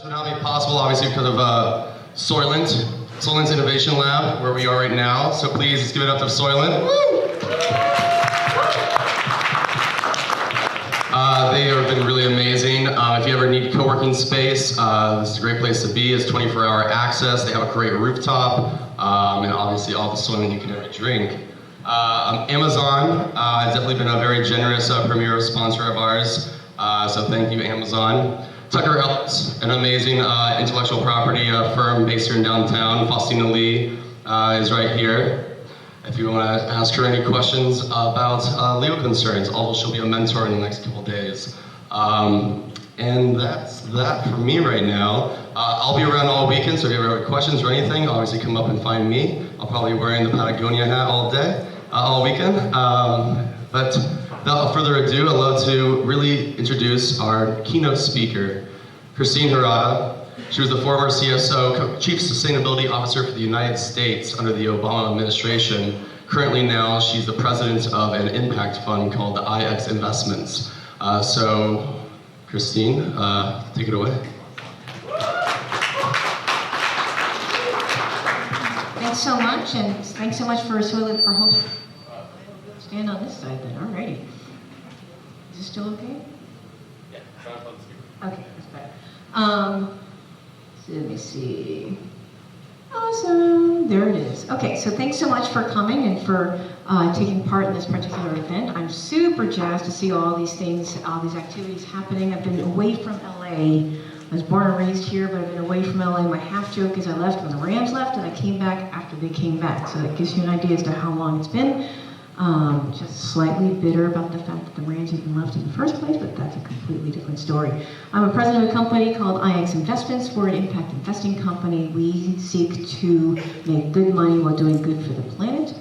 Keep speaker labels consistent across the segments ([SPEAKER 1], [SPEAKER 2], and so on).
[SPEAKER 1] This would not be possible, obviously, because of Soylent's Innovation Lab, where we are right now. So please, let's give it up to Soylent. Woo! They have been really amazing. If you ever need co-working space, this is a great place to be. It's 24-hour access. They have a great rooftop, and obviously all the Soylent you can ever drink. Amazon has definitely been a very generous premier sponsor of ours, so thank you, Amazon. Tucker Ellis, an amazing intellectual property firm based here in downtown. Faustina Lee is right here. If you want to ask her any questions about legal concerns, although she'll be a mentor in the next couple days. And that's that for me right now. I'll be around all weekend, so if you ever have questions or anything, obviously come up and find me. I'll probably be wearing the Patagonia hat all day, all weekend. But without further ado, I'd love to really introduce our keynote speaker, Christine Harada. She was the former CSO, Chief Sustainability Officer for the United States under the Obama administration. Currently now, she's the president of an impact fund called the IX Investments. So, Christine, take it away.
[SPEAKER 2] Thanks so much, and thanks so much for Soylent for hosting. Stand on this side then, alrighty. Is this still okay?
[SPEAKER 1] Yeah, try to find the speaker.
[SPEAKER 2] Okay, that's better. So let me see. Awesome, there it is. Okay, so thanks so much for coming and for taking part in this particular event. I'm super jazzed to see all these things, all these activities happening. I've been away from LA. I was born and raised here, but I've been away from LA. My half joke is I left when the Rams left, and I came back after they came back. So that gives you an idea as to how long it's been. Just slightly bitter about the fact that the Rams even left in the first place, but that's a completely different story. I'm a president of a company called IX Investments. We're an impact investing company. We seek to make good money while doing good for the planet.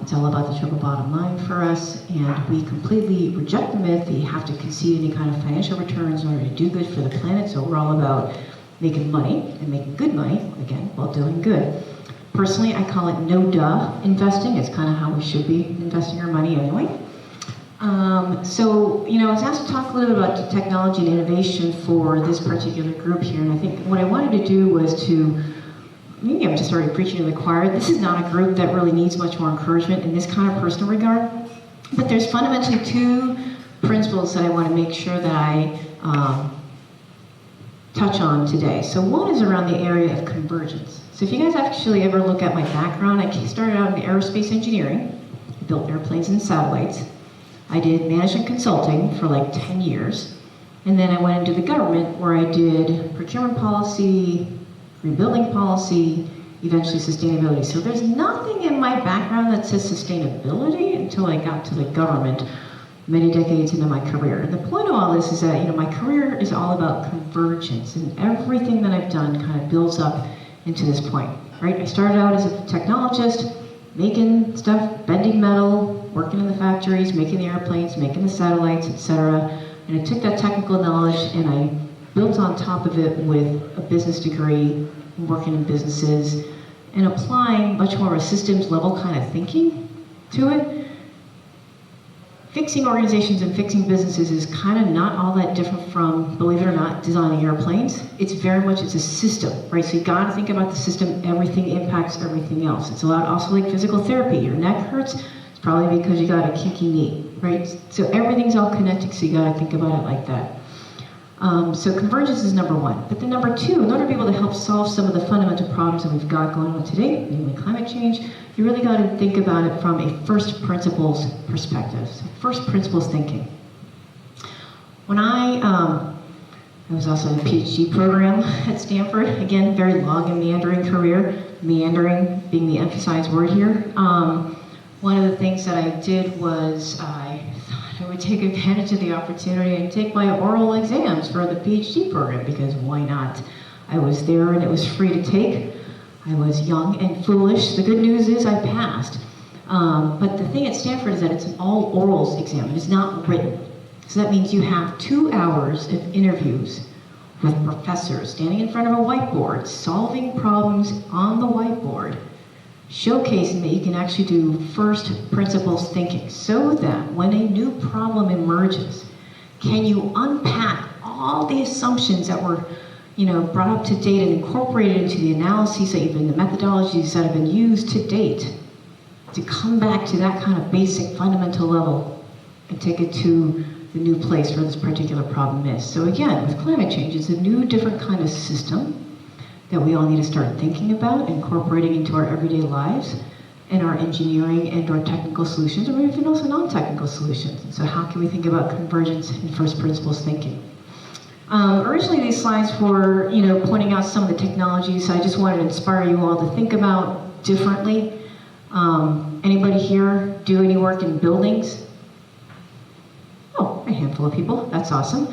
[SPEAKER 2] It's all about the triple bottom line for us, and we completely reject the myth that you have to concede any kind of financial returns in order to do good for the planet. So we're all about making money and making good money, again, while doing good. Personally, I call it no-duh investing. It's kind of how we should be investing our money anyway. So, I was asked to talk a little bit about technology and innovation for this particular group here, and I think what I wanted to do was to, maybe I'm just already preaching to the choir, this is not a group that really needs much more encouragement in this kind of personal regard, but there's fundamentally two principles that I want to make sure that I touch on today. So one is around the area of convergence. So if you guys actually ever look at my background, I started out in aerospace engineering. I built airplanes and satellites. I did management consulting for like 10 years. And then I went into the government where I did procurement policy, rebuilding policy, eventually sustainability. So there's nothing in my background that says sustainability until I got to the government many decades into my career. And the point of all this is that, my career is all about convergence, and everything that I've done kind of builds up into this point, right? I started out as a technologist, making stuff, bending metal, working in the factories, making the airplanes, making the satellites, etc. And I took that technical knowledge and I built on top of it with a business degree, working in businesses, and applying much more of a systems level kind of thinking to it. Fixing organizations and fixing businesses is kind of not all that different from, believe it or not, designing airplanes. It's a system, right? So you got to think about the system. Everything impacts everything else. It's a lot also like physical therapy. Your neck hurts, it's probably because you got a kinky knee, right? So everything's all connected, so you got to think about it like that. So convergence is number one. But then number two, in order to be able to help solve some of the fundamental problems that we've got going on today, namely climate change, you really got to think about it from a first principles perspective. So first principles thinking. When I was also in a PhD program at Stanford, again, very long and meandering career, meandering being the emphasized word here. One of the things that I did was I thought I would take advantage of the opportunity and take my oral exams for the PhD program, because why not? I was there and it was free to take. I was young and foolish. The good news is I passed. But the thing at Stanford is that it's an all orals exam. It is not written. So that means you have 2 hours of interviews with professors standing in front of a whiteboard, solving problems on the whiteboard, showcasing that you can actually do first principles thinking, so that when a new problem emerges, can you unpack all the assumptions that were brought up to date and incorporated into the analyses, even the methodologies that have been used to date, to come back to that kind of basic fundamental level and take it to the new place where this particular problem is. So again, with climate change, it's a new, different kind of system that we all need to start thinking about, incorporating into our everyday lives, and our engineering and our technical solutions, or even also non-technical solutions. And so how can we think about convergence and first principles thinking? Originally, these slides were, pointing out some of the technologies I just wanted to inspire you all to think about differently. Anybody here do any work in buildings? Oh, a handful of people. That's awesome.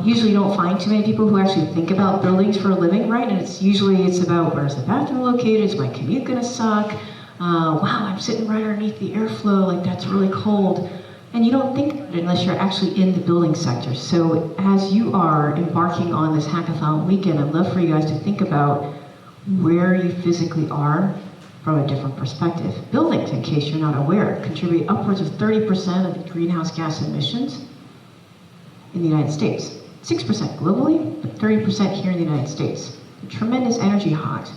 [SPEAKER 2] Usually you don't find too many people who actually think about buildings for a living, right? And it's about where's the bathroom located? Is my commute gonna suck? Wow, I'm sitting right underneath the airflow, like that's really cold. And you don't think of it unless you're actually in the building sector. So as you are embarking on this hackathon weekend, I'd love for you guys to think about where you physically are from a different perspective. Buildings, in case you're not aware, contribute upwards of 30% of the greenhouse gas emissions in the United States. 6% globally, but 30% here in the United States. They're tremendous energy hogs,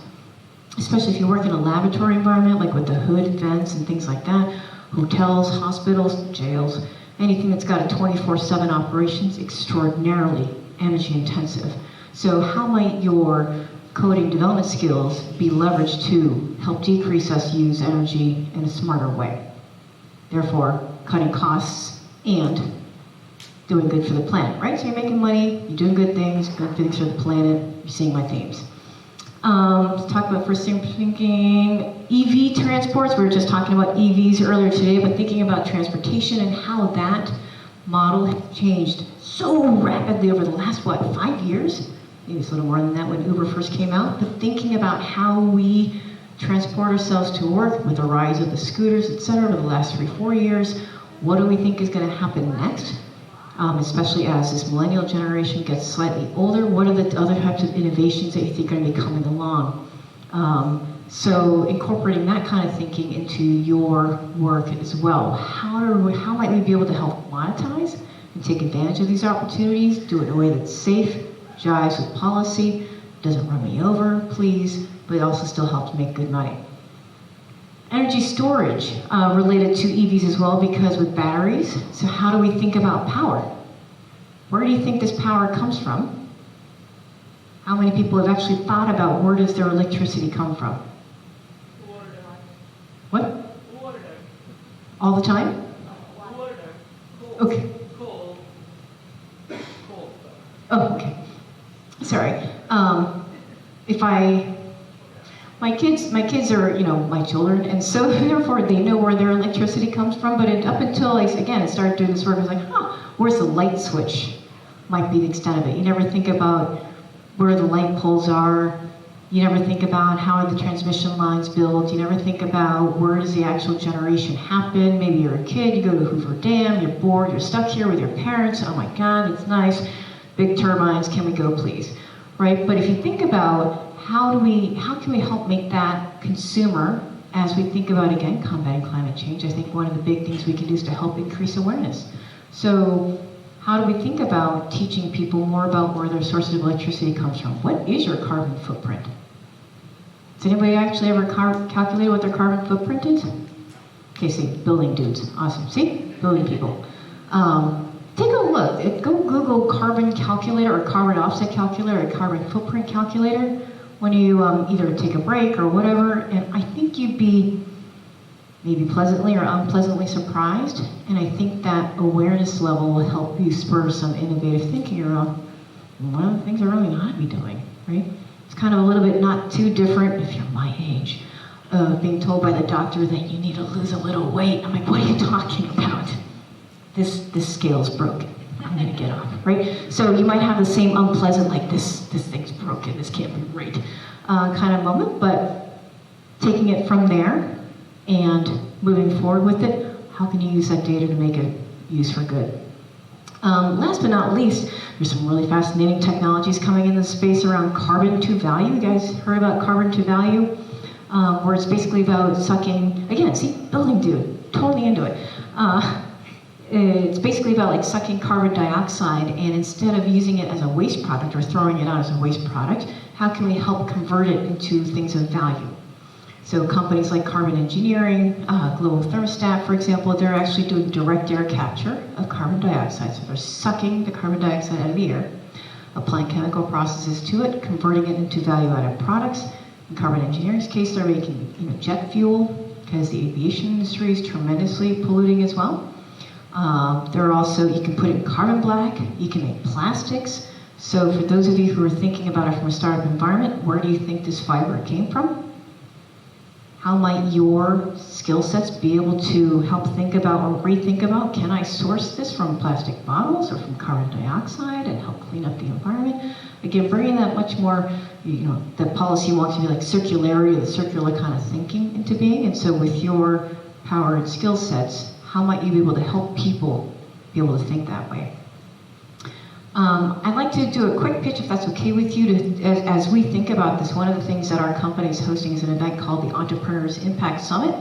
[SPEAKER 2] especially if you work in a laboratory environment, like with the hood vents and things like that. Hotels, hospitals, jails, anything that's got a 24/7 operations, extraordinarily energy intensive. So how might your coding development skills be leveraged to help decrease us use energy in a smarter way? Therefore, cutting costs and doing good for the planet, right? So you're making money, you're doing good things for the planet, you're seeing my themes. Let's talk about first thing thinking, EV transports. We were just talking about EVs earlier today, but thinking about transportation and how that model has changed so rapidly over the last, 5 years? Maybe it's a little more than that when Uber first came out, but thinking about how we transport ourselves to work with the rise of the scooters, et cetera, over the last 3-4 years. What do we think is gonna happen next? Especially as this millennial generation gets slightly older, what are the other types of innovations that you think are going to be coming along? So incorporating that kind of thinking into your work as well. How might we be able to help monetize and take advantage of these opportunities, do it in a way that's safe, jives with policy, doesn't run me over, please, but it also still helps make good money. Energy storage related to EVs as well, because with batteries, so how do we think about power? Where do you think this power comes from? How many people have actually thought about where does their electricity come from?
[SPEAKER 3] Water.
[SPEAKER 2] What?
[SPEAKER 3] Water.
[SPEAKER 2] All the time?
[SPEAKER 3] Water. Cold.
[SPEAKER 2] Okay.
[SPEAKER 3] Cold.
[SPEAKER 2] Oh, okay. Sorry. My kids are, my children, and so therefore they know where their electricity comes from, but up until I started doing this work, I was like, where's the light switch? Might be the extent of it. You never think about where the light poles are. You never think about how are the transmission lines built. You never think about where does the actual generation happen. Maybe you're a kid, you go to Hoover Dam, you're bored, you're stuck here with your parents. Oh my God, it's nice. Big turbines, can we go please? Right, but if you think about how can we help make that consumer, as we think about, again, combating climate change, I think one of the big things we can do is to help increase awareness. So how do we think about teaching people more about where their sources of electricity comes from? What is your carbon footprint? Has anybody actually ever calculated what their carbon footprint is? Okay, see, building dudes, awesome. See, building people. Take a look, go Google carbon calculator or carbon offset calculator or carbon footprint calculator when you either take a break or whatever, and I think you'd be maybe pleasantly or unpleasantly surprised, and I think that awareness level will help you spur some innovative thinking around one of the things I really know how to be doing, right? It's kind of a little bit not too different, if you're my age, of being told by the doctor that you need to lose a little weight. I'm like, what are you talking about? This scale's broken. I'm gonna get off, right? So you might have the same unpleasant, like this thing's broken, this can't be right, kind of moment, but taking it from there and moving forward with it, how can you use that data to make it used for good? Last but not least, there's some really fascinating technologies coming in the space around carbon to value. You guys heard about carbon to value? Where it's basically about sucking, again, see, building dude, totally into it. it's basically about like sucking carbon dioxide, and instead of using it as a waste product or throwing it out as a waste product, how can we help convert it into things of value? So companies like Carbon Engineering, Global Thermostat, for example, they're actually doing direct air capture of carbon dioxide. So they're sucking the carbon dioxide out of the air, applying chemical processes to it, converting it into value-added products. In Carbon Engineering's case, they're making jet fuel, because the aviation industry is tremendously polluting as well. There are also, you can put it in carbon black, you can make plastics. So for those of you who are thinking about it from a startup environment, where do you think this fiber came from? How might your skill sets be able to help think about or rethink about, can I source this from plastic bottles or from carbon dioxide and help clean up the environment? Again, bringing that much more, the policy wants to be like circularity, the circular kind of thinking into being. And so with your power and skill sets, how might you be able to help people be able to think that way? I'd like to do a quick pitch, if that's okay with you, as we think about this. One of the things that our company is hosting is an event called the Entrepreneurs Impact Summit.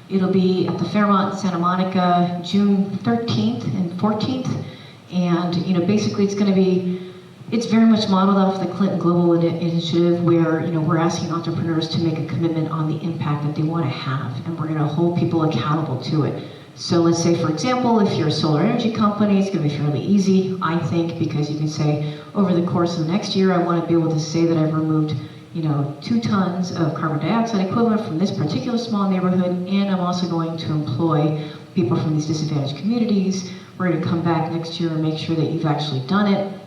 [SPEAKER 2] It'll be at the Fairmont Santa Monica, June 13th and 14th. And basically it's going to be, it's very much modeled off the Clinton Global Initiative, where we're asking entrepreneurs to make a commitment on the impact that they want to have, and we're going to hold people accountable to it. So let's say, for example, if you're a solar energy company, it's going to be fairly easy, I think, because you can say, over the course of the next year, I want to be able to say that I've removed 2 tons of carbon dioxide equivalent from this particular small neighborhood, and I'm also going to employ people from these disadvantaged communities. We're going to come back next year and make sure that you've actually done it,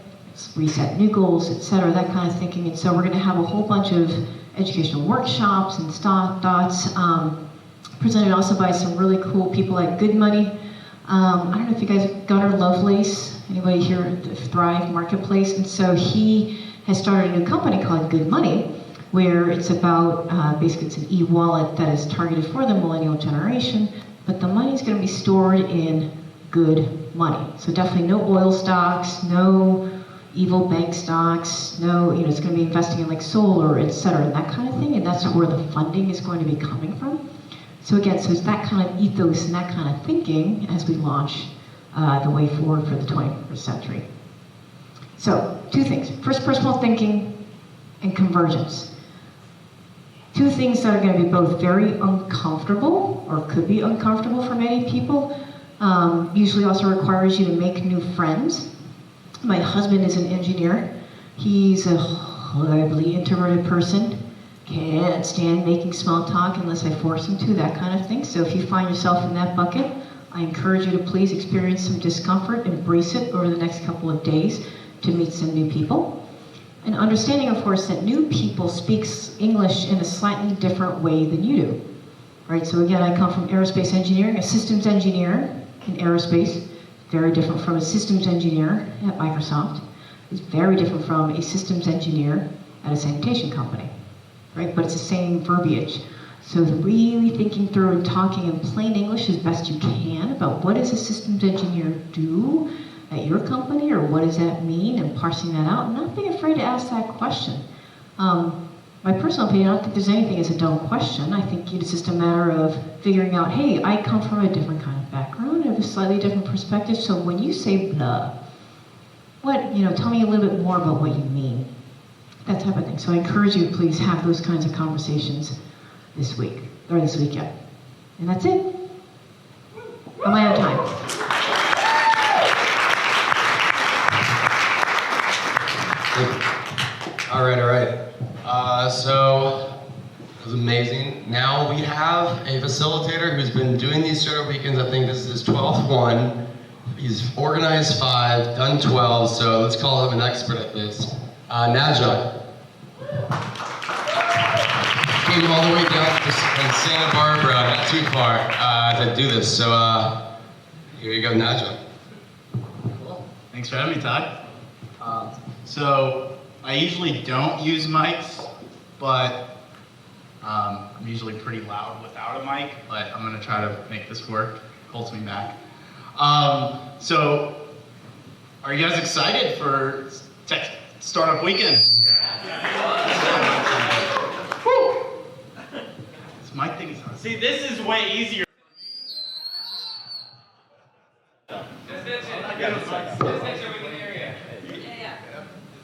[SPEAKER 2] reset new goals, etc., that kind of thinking. And so we're going to have a whole bunch of educational workshops and thoughts, presented also by some really cool people like Good Money. I don't know if you guys, Gunnar Lovelace, anybody here at the Thrive Marketplace? And so he has started a new company called Good Money, where it's about, basically it's an e-wallet that is targeted for the millennial generation, but the money is going to be stored in good money. So definitely no oil stocks, no evil bank stocks, no, it's going to be investing in like solar, etc., and that kind of thing, and that's where the funding is going to be coming from. So again, so it's that kind of ethos and that kind of thinking as we launch the way forward for the 21st century. So, 2 things. First, personal thinking and convergence. 2 things that are going to be both very uncomfortable, or could be uncomfortable for many people, usually also requires you to make new friends. My husband is an engineer. He's a horribly introverted person. Can't stand making small talk unless I force him to, that kind of thing. So if you find yourself in that bucket, I encourage you to please experience some discomfort, embrace it over the next couple of days to meet some new people. And understanding, of course, that new people speak English in a slightly different way than you do. Right? So again, I come from aerospace engineering, a systems engineer in aerospace, very different from a systems engineer at Microsoft. It's very different from a systems engineer at a sanitation company. Right? But it's the same verbiage. So really thinking through and talking in plain English as best you can about what does a systems engineer do at your company, or what does that mean, and parsing that out, and not being afraid to ask that question. My personal opinion, I don't think there's anything as a dumb question. I think it's just a matter of figuring out, hey, I come from a different kind of background, I have a slightly different perspective, so when you say blah, tell me a little bit more about what you mean. That type of thing. So I encourage you to please have those kinds of conversations this week, or this weekend. And that's it. Am I out of time?
[SPEAKER 1] All right. So it was amazing. Now we have a facilitator who's been doing these startup weekends. I think this is his 12th one. He's organized 5, done 12, so let's call him an expert at this. Najah. Came all the way down from Santa Barbara, not too far, to do this. So here you go, Najah.
[SPEAKER 4] Cool. Thanks for having me, Todd. So I usually don't use mics, but I'm usually pretty loud without a mic, but I'm going to try to make this work. Holds me back. So are you guys excited for Tech Startup Weekend? Woo! My thing is on.
[SPEAKER 3] See, this is way easier.
[SPEAKER 4] Is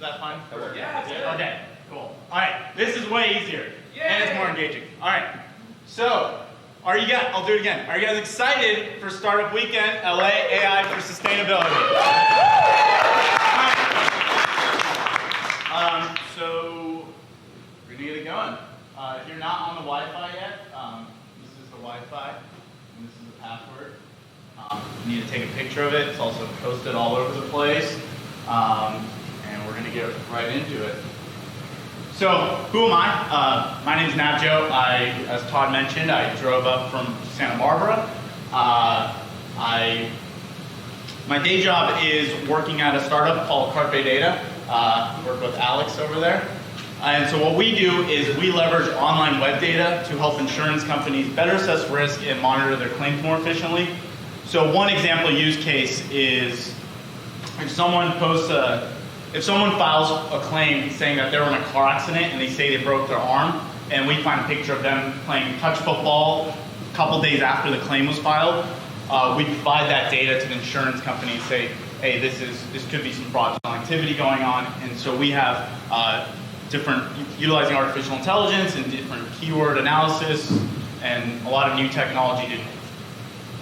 [SPEAKER 4] that fine? Yeah. Okay, cool. All right, this is way easier. And it's more engaging. All right, so I'll do it again. Are you guys excited for Startup Weekend, LA AI for Sustainability? So we're gonna get it going. If you're not on the Wi-Fi yet, this is the Wi-Fi, and this is the password. You need to take a picture of it. It's also posted all over the place. And we're gonna get right into it. So, who am I? My name is Navjo. As Todd mentioned, I drove up from Santa Barbara. My day job is working at a startup called Carpe Data. Work with Alex over there. And so what we do is we leverage online web data to help insurance companies better assess risk and monitor their claims more efficiently. So one example use case is if someone files a claim saying that they were in a car accident and they say they broke their arm, and we find a picture of them playing touch football a couple days after the claim was filed, we provide that data to the insurance company and say, hey, this could be some fraudulent activity going on. And so we have utilizing artificial intelligence and different keyword analysis and a lot of new technology to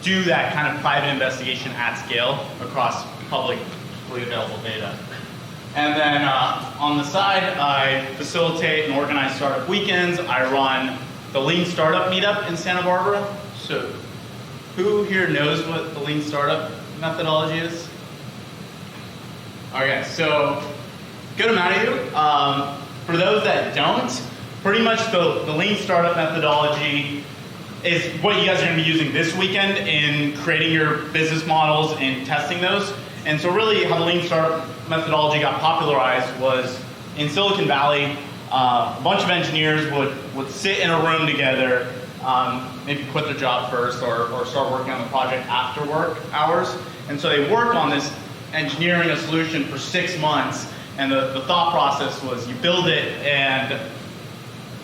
[SPEAKER 4] do that kind of private investigation at scale across publicly available data. And then on the side, I facilitate and organize startup weekends. I run the Lean Startup Meetup in Santa Barbara. So who here knows what the Lean Startup methodology is? Okay, so good amount of you. For those that don't, pretty much the Lean Startup methodology is what you guys are going to be using this weekend in creating your business models and testing those. And so really how the Lean Startup methodology got popularized was in Silicon Valley, a bunch of engineers would sit in a room together, maybe quit their job first or start working on the project after work hours. And so they worked on this engineering a solution for 6 months. And the thought process was you build it and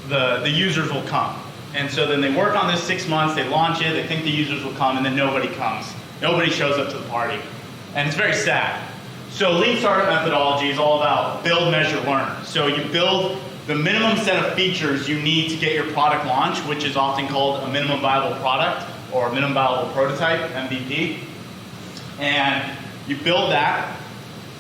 [SPEAKER 4] the users will come. And so then they work on this 6 months, they launch it, they think the users will come, and then nobody comes. Nobody shows up to the party. And it's very sad. So Lean Startup methodology is all about build, measure, learn. So you build the minimum set of features you need to get your product launched, which is often called a minimum viable product or a minimum viable prototype, MVP. And you build that,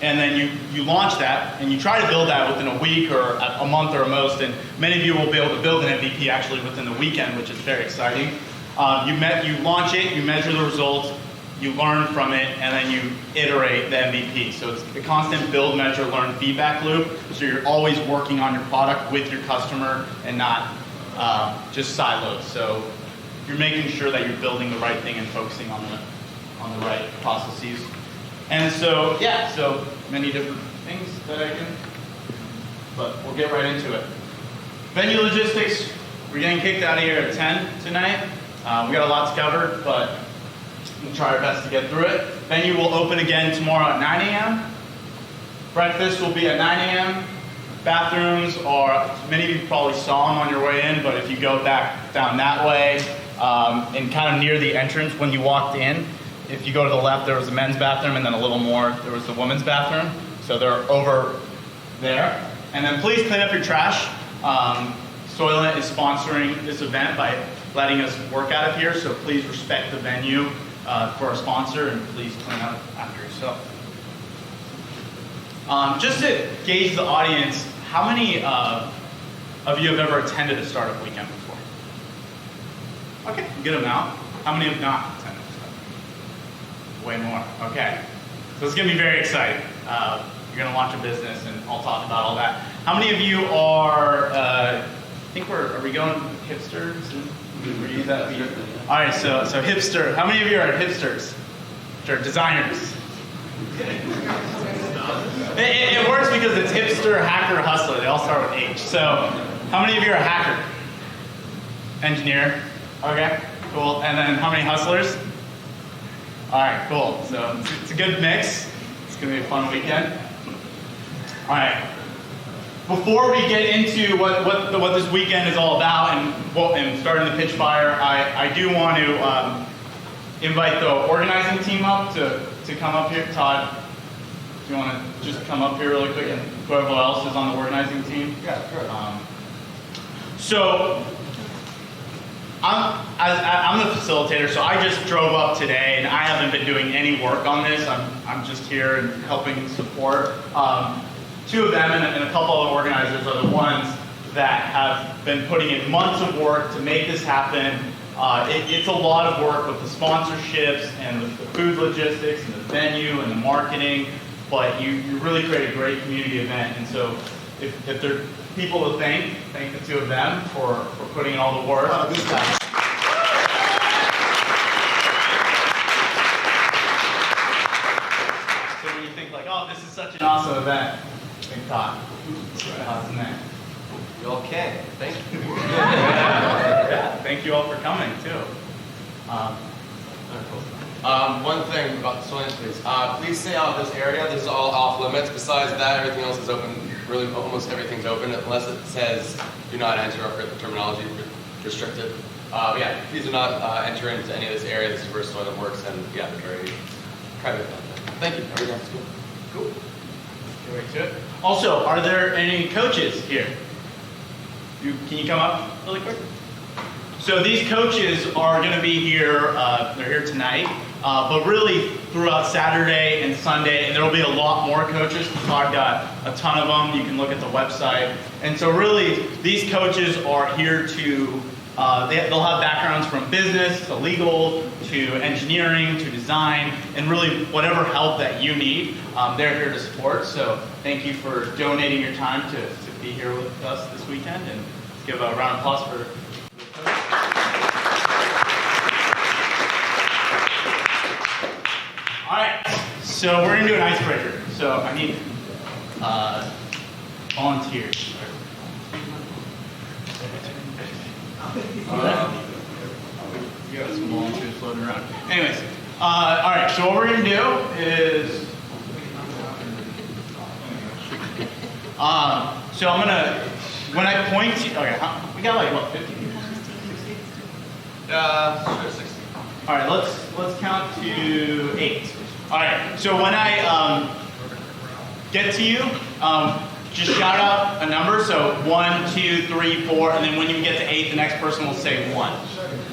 [SPEAKER 4] and then you launch that, and you try to build that within a week or a month or a most, and many of you will be able to build an MVP actually within the weekend, which is very exciting. You launch it, you measure the results, you learn from it, and then you iterate the MVP. So it's a constant build, measure, learn feedback loop, so you're always working on your product with your customer and not just siloed. So you're making sure that you're building the right thing and focusing on the right processes. And so, yeah, so many different things that I can, but we'll get right into it. Venue logistics, we're getting kicked out of here at 10 tonight. We got a lot to cover, but we'll try our best to get through it. Venue will open again tomorrow at 9 a.m. Breakfast will be at 9 a.m. Bathrooms are, many of you probably saw them on your way in, but if you go back down that way, and kind of near the entrance when you walked in, if you go to the left, there was a men's bathroom, and then a little more, there was the women's bathroom. So they're over there. And then please clean up your trash. Soylent is sponsoring this event by letting us work out of here, so please respect the venue for our sponsor, and please clean up after yourself. Just to gauge the audience, how many of you have ever attended a startup weekend before? Okay, good amount. How many have not attended? Way more. Okay. So it's going to be very exciting. You're going to launch a business, and I'll talk about all that. How many of you are, are we going hipsters? All right, so hipster. How many of you are hipsters? Or designers? It works because it's hipster, hacker, hustler. They all start with H. So how many of you are a hacker? Engineer. Okay, cool. And then how many hustlers? All right, cool. So it's a good mix. It's going to be a fun weekend. All right. Before we get into what this weekend is all about and starting the pitch fire, I do want to invite the organizing team up to to come up here, Todd, do you want to just come up here really quick, and whoever else is on the organizing team?
[SPEAKER 1] Yeah, sure.
[SPEAKER 4] So I'm the facilitator, so I just drove up today, and I haven't been doing any work on this. I'm just here and helping support. Two of them and a couple of organizers are the ones that have been putting in months of work to make this happen. It's a lot of work with the sponsorships and the food logistics and the venue and the marketing, but you really create a great community event. And so if there are people to thank the two of them for putting in all the work. So when you think like, oh, this is such an awesome event, think Todd. Todd's in there.
[SPEAKER 1] Okay, thank you.
[SPEAKER 4] Yeah, thank you all for coming too.
[SPEAKER 1] One thing about the Soylent, please. Please stay out of this area. This is all off limits. Besides that, everything else is open. Really, almost everything's open unless it says "do not enter" or the terminology restricted. But yeah, please do not enter into any of this area. This is where Soylent works, and yeah, they're very private. Thank you. Everything else is cool.
[SPEAKER 4] Cool. Get right to it. Also, are there any coaches here? Can you come up really quick? So these coaches are going to be here, they're here tonight, but really throughout Saturday and Sunday, and there will be a lot more coaches. Todd got a ton of them. You can look at the website. And so really, these coaches are here to, they'll have backgrounds from business to legal to engineering to design, and really whatever help that you need, they're here to support. So thank you for donating your time to be here with us this weekend, and let's give a round of applause for the coaches. All right, so we're gonna do an icebreaker. So I need volunteers. We got some volunteers floating around. Anyways, all right, so what we're gonna do is, so I'm gonna, when I point to, okay, we got like what, 50 people? 60. All right, let's count to 8. All right, so when I get to you, just shout out a number. So 1, 2, 3, 4, and then when you get to 8, the next person will say 1.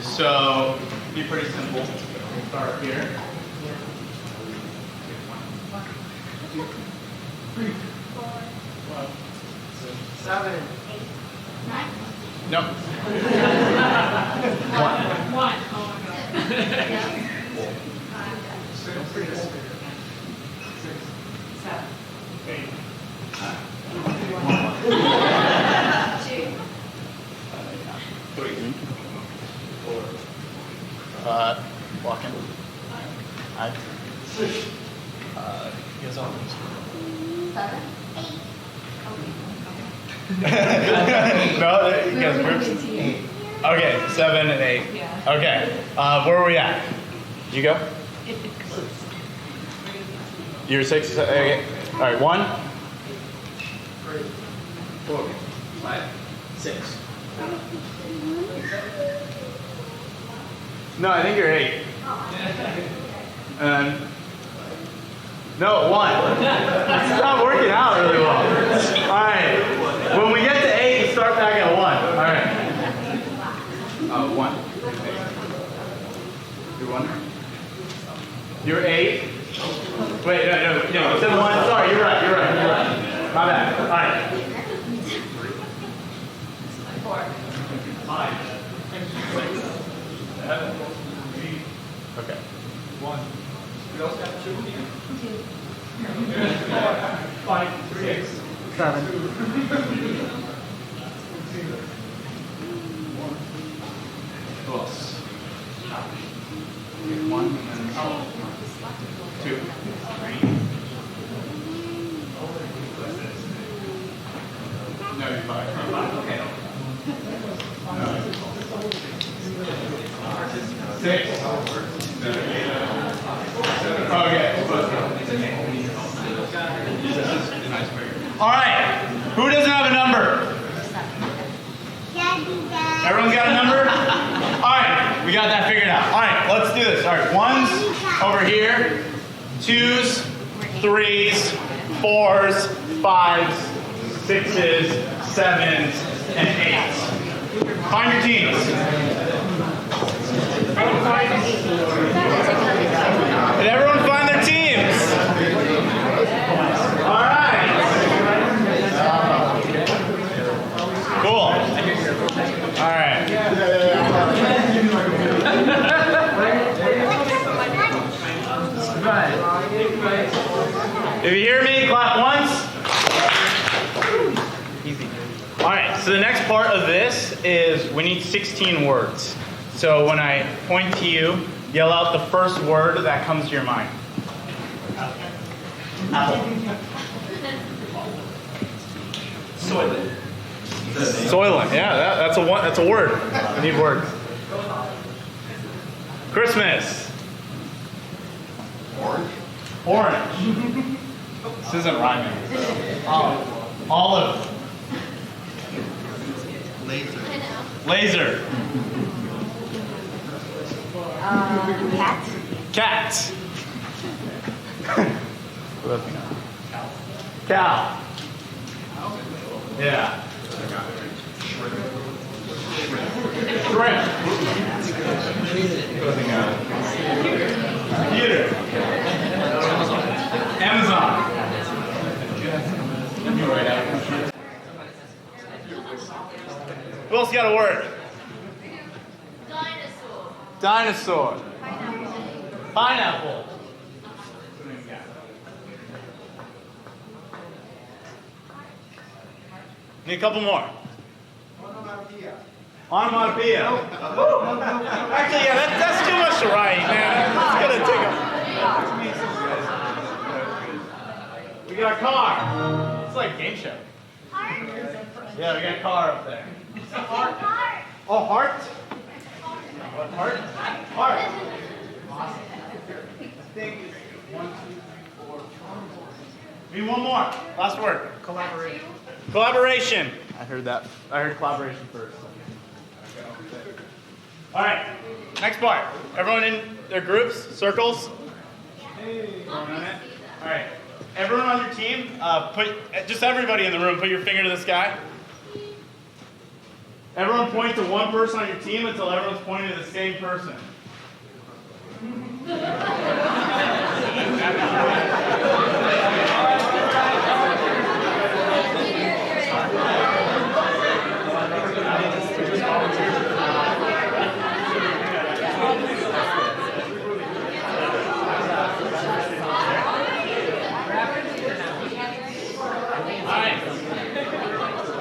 [SPEAKER 4] So it'll be pretty simple. We'll start here. 2, 3, 4, 7, 8, 9. No. 1.
[SPEAKER 3] Oh my God.
[SPEAKER 4] 6, 7, 8, 9. 2, 3, 4, 5. Walking. 5, 6. You guys all
[SPEAKER 3] 7, 8.
[SPEAKER 4] No, you guys groups. Okay, 7 and 8.
[SPEAKER 3] Yeah.
[SPEAKER 4] Okay, where are we at? You go. You're 6. Okay. All right, 1, 3, 4, 5, 6. No, I think you're 8. No, 1. It's not working out really well. All right. When we get to 8, you start back at 1. All right. 1. You're 1. You're 8. Wait, no. You said 1. Sorry, you're right. My bad. All right.
[SPEAKER 3] 4.
[SPEAKER 4] 5. 6. 7. 8. Okay. 1. You else got 2? 5, 6, 7. 1. Close. 1 and then 2, 3. No, you're 5. Okay. 6. Okay. All right. Who doesn't have a number? Everyone's got a number? All right. We got that figured out. All right. Let's do this. All right. 1's over here. 2s, 3s, 4s, 5s, 6s, 7s, and 8s. Find your teams. Did everyone find their teams? All right. Cool. All right. If you hear me, clap once. Easy. All right, so the next part of this is we need 16 words. So when I point to you, yell out the first word that comes to your mind. Apple. Soylent. Soylent, yeah, that's a word. I need words. Christmas. Orange. This isn't rhyming. Olive. Laser.
[SPEAKER 3] Cat.
[SPEAKER 4] Cat. Cow. Yeah. Shrimp. Computer. Amazon. Who else got a word?
[SPEAKER 3] Dinosaur.
[SPEAKER 4] Dinosaur. Pineapple. Need a couple more. Onomatopoeia. Actually, yeah, that's too much to write, man. It's gonna take a... We got a car. It's like a game show. Yeah, we got a car up there. Oh, heart? What, heart? Heart. Need one more. Last word.
[SPEAKER 3] Collaboration.
[SPEAKER 4] Collaboration. I heard that. I heard collaboration first. All right. Next part. Everyone in their groups, circles. All right. Everyone on your team, just everybody in the room, put your finger to the sky. Everyone point to one person on your team until everyone's pointing to the same person.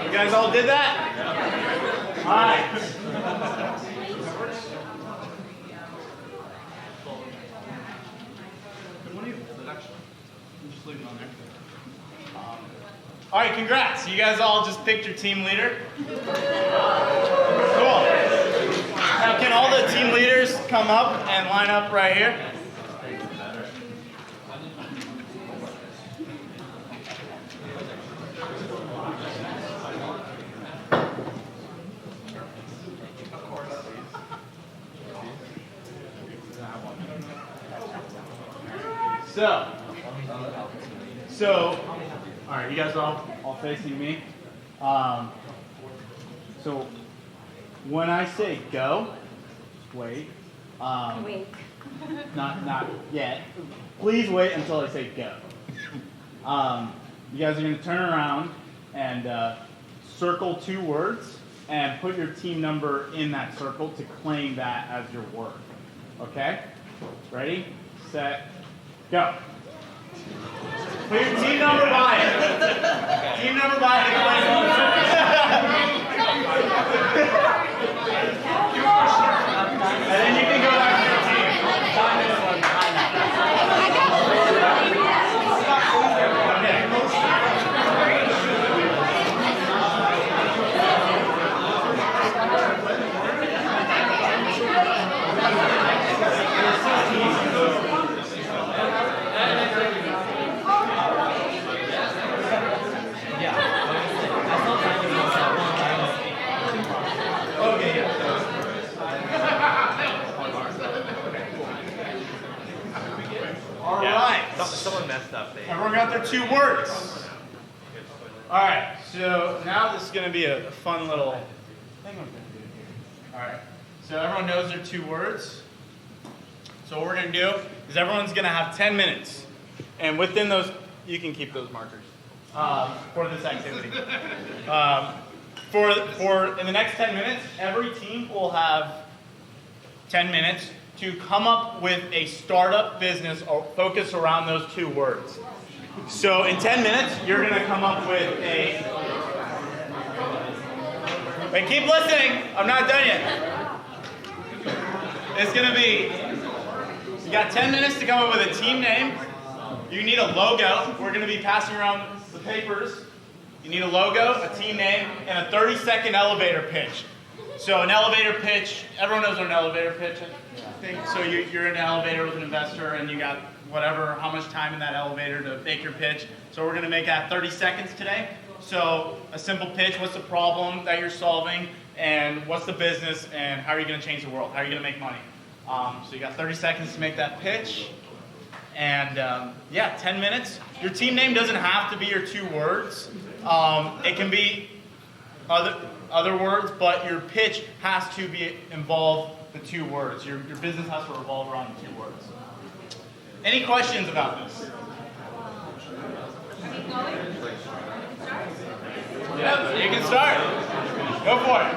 [SPEAKER 4] You guys all did that? All right. All right, congrats. You guys all just picked your team leader. Cool. Now, can all the team leaders come up and line up right here? So, all right, you guys all facing me. So, when I say go, wait.
[SPEAKER 3] Wait.
[SPEAKER 4] Not yet. Please wait until I say go. You guys are going to turn around and circle 2 words and put your team number in that circle to claim that as your word. Okay? Ready, set, go. Put your team number by it. Team number by it. And then you can go back to your team. Everyone got their 2 words? All right, so now this is going to be a fun little thing we're going to do here. All right, so everyone knows their 2 words. So what we're going to do is everyone's going to have 10 minutes. And within those, you can keep those markers for this activity. In the next 10 minutes, every team will have 10 minutes to come up with a startup business or focus around those 2 words. So in 10 minutes, you're going to come up with a... Wait, keep listening. I'm not done yet. It's going to be... You got 10 minutes to come up with a team name. You need a logo. We're going to be passing around the papers. You need a logo, a team name, and a 30-second elevator pitch. So an elevator pitch, everyone knows what an elevator pitch is. I think. So you're in an elevator with an investor and you got whatever, how much time in that elevator to make your pitch. So we're going to make that 30 seconds today. So a simple pitch, what's the problem that you're solving, and what's the business, and how are you going to change the world? How are you going to make money? So you got 30 seconds to make that pitch. And yeah, 10 minutes. Your team name doesn't have to be your 2 words. It can be other words, but your pitch has to involve the 2 words. Your business has to revolve around the 2 words. Any questions about this? Yeah, you can start. Go for it.